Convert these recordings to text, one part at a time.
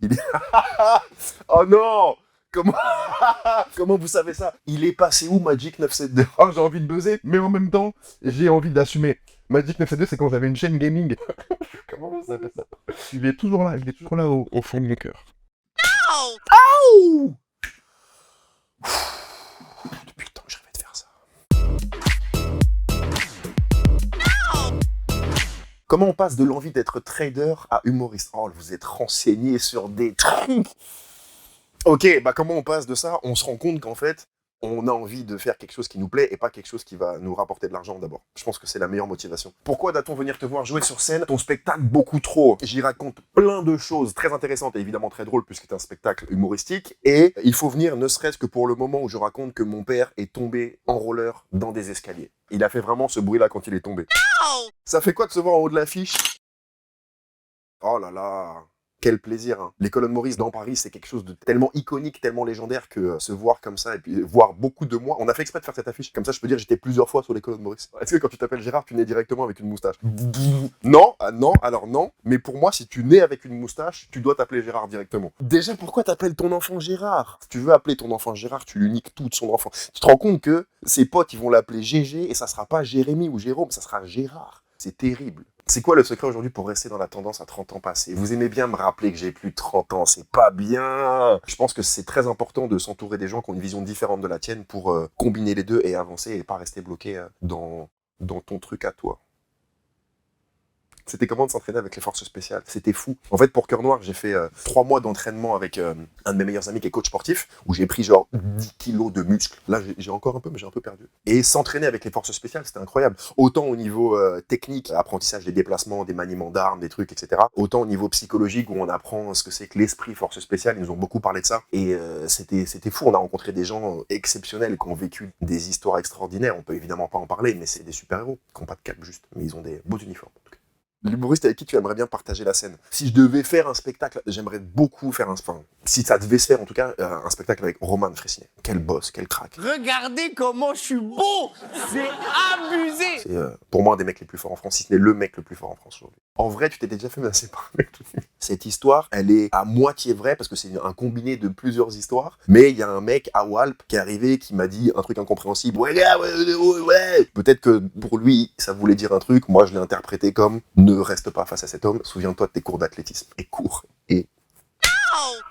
Il est... Oh non! Comment... Comment vous savez ça? Il est passé où, Magic 972? Oh, j'ai envie de buzzer, mais en même temps, j'ai envie d'assumer. Magic 972, c'est quand j'avais une chaîne gaming. Comment vous savez ça? Il est toujours là au fond de mon cœur. Ouh! Depuis le temps que je rêvais de faire ça. Comment on passe de l'envie d'être trader à humoriste? Oh, vous êtes renseigné sur des trucs. Ok, bah comment on passe de ça? On se rend compte qu'en fait, on a envie de faire quelque chose qui nous plaît et pas quelque chose qui va nous rapporter de l'argent d'abord. Je pense que c'est la meilleure motivation. Pourquoi doit-on venir te voir jouer sur scène? Ton spectacle beaucoup trop. J'y raconte plein de choses très intéressantes et évidemment très drôles puisque c'est un spectacle humoristique. Et il faut venir ne serait-ce que pour le moment où je raconte que mon père est tombé en roller dans des escaliers. Il a fait vraiment ce bruit-là quand il est tombé. Ça fait quoi de se voir en haut de l'affiche? Oh là là, quel plaisir, hein. Les colonnes Maurice dans Paris, c'est quelque chose de tellement iconique, tellement légendaire que se voir comme ça et puis voir beaucoup de moi. On a fait exprès de faire cette affiche. Comme ça, je peux dire j'étais plusieurs fois sur les colonnes Maurice. Est-ce que quand tu t'appelles Gérard, tu nais directement avec une moustache? Non, ah non, alors non. Mais pour moi, si tu nais avec une moustache, tu dois t'appeler Gérard directement. Déjà, pourquoi t'appelles ton enfant Gérard? Si tu veux appeler ton enfant Gérard, tu lui niques tout de son enfant. Tu te rends compte que ses potes, ils vont l'appeler Gégé et ça sera pas Jérémy ou Jérôme, ça sera Gérard. C'est terrible. C'est quoi le secret aujourd'hui pour rester dans la tendance à 30 ans passés? Vous aimez bien me rappeler que j'ai plus de 30 ans, c'est pas bien. Je pense que c'est très important de s'entourer des gens qui ont une vision différente de la tienne pour combiner les deux et avancer et pas rester bloqué dans ton truc à toi. C'était comment de s'entraîner avec les forces spéciales? C'était fou. En fait, pour Cœur Noir, j'ai fait 3 mois d'entraînement avec un de mes meilleurs amis qui est coach sportif, où j'ai pris genre 10 kilos de muscles. Là, j'ai encore un peu, mais j'ai un peu perdu. Et s'entraîner avec les forces spéciales, c'était incroyable. Autant au niveau technique, apprentissage des déplacements, des maniements d'armes, des trucs, etc. Autant au niveau psychologique, où on apprend ce que c'est que l'esprit force spéciale. Ils nous ont beaucoup parlé de ça. Et c'était fou. On a rencontré des gens exceptionnels qui ont vécu des histoires extraordinaires. On peut évidemment pas en parler, mais c'est des super-héros qui n'ont pas de cape juste. Mais ils ont des beaux uniformes, en tout cas. L'humoriste avec qui tu aimerais bien partager la scène. Si je devais faire un spectacle, j'aimerais beaucoup faire si ça devait se faire en tout cas, un spectacle avec Roman Frécinet. Quel boss, quel crack. Regardez comment je suis beau! C'est abusé! C'est pour moi un des mecs les plus forts en France, si ce n'est le mec le plus fort en France aujourd'hui. En vrai, tu t'étais déjà fait menacer par un mec tout nu. Cette histoire, elle est à moitié vraie parce que c'est un combiné de plusieurs histoires. Mais il y a un mec à Walp qui est arrivé, qui m'a dit un truc incompréhensible. Ouais, gars, ouais. Peut-être que pour lui, ça voulait dire un truc. Moi, je l'ai interprété comme ne reste pas face à cet homme. Souviens-toi de tes cours d'athlétisme. Et cours. Et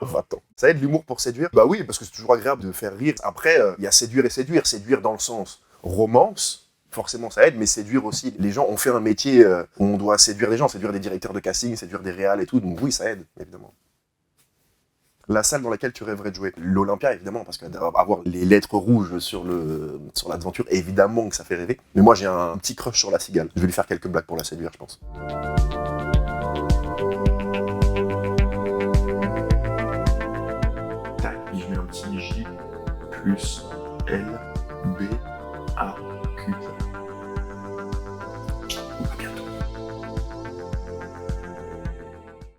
va-t'en. Ça aide l'humour pour séduire? Bah oui, parce que c'est toujours agréable de faire rire. Après, il y a séduire et séduire. Séduire dans le sens romance. Forcément, ça aide, mais séduire aussi. Les gens ont fait un métier où on doit séduire les gens, séduire des directeurs de casting, séduire des réals et tout. Donc oui, ça aide, évidemment. La salle dans laquelle tu rêverais de jouer? L'Olympia, évidemment, parce qu'avoir les lettres rouges sur l'aventure, évidemment que ça fait rêver. Mais moi, j'ai un petit crush sur la cigale. Je vais lui faire quelques blagues pour la séduire, je pense. Tac, et je mets un petit J plus L B A.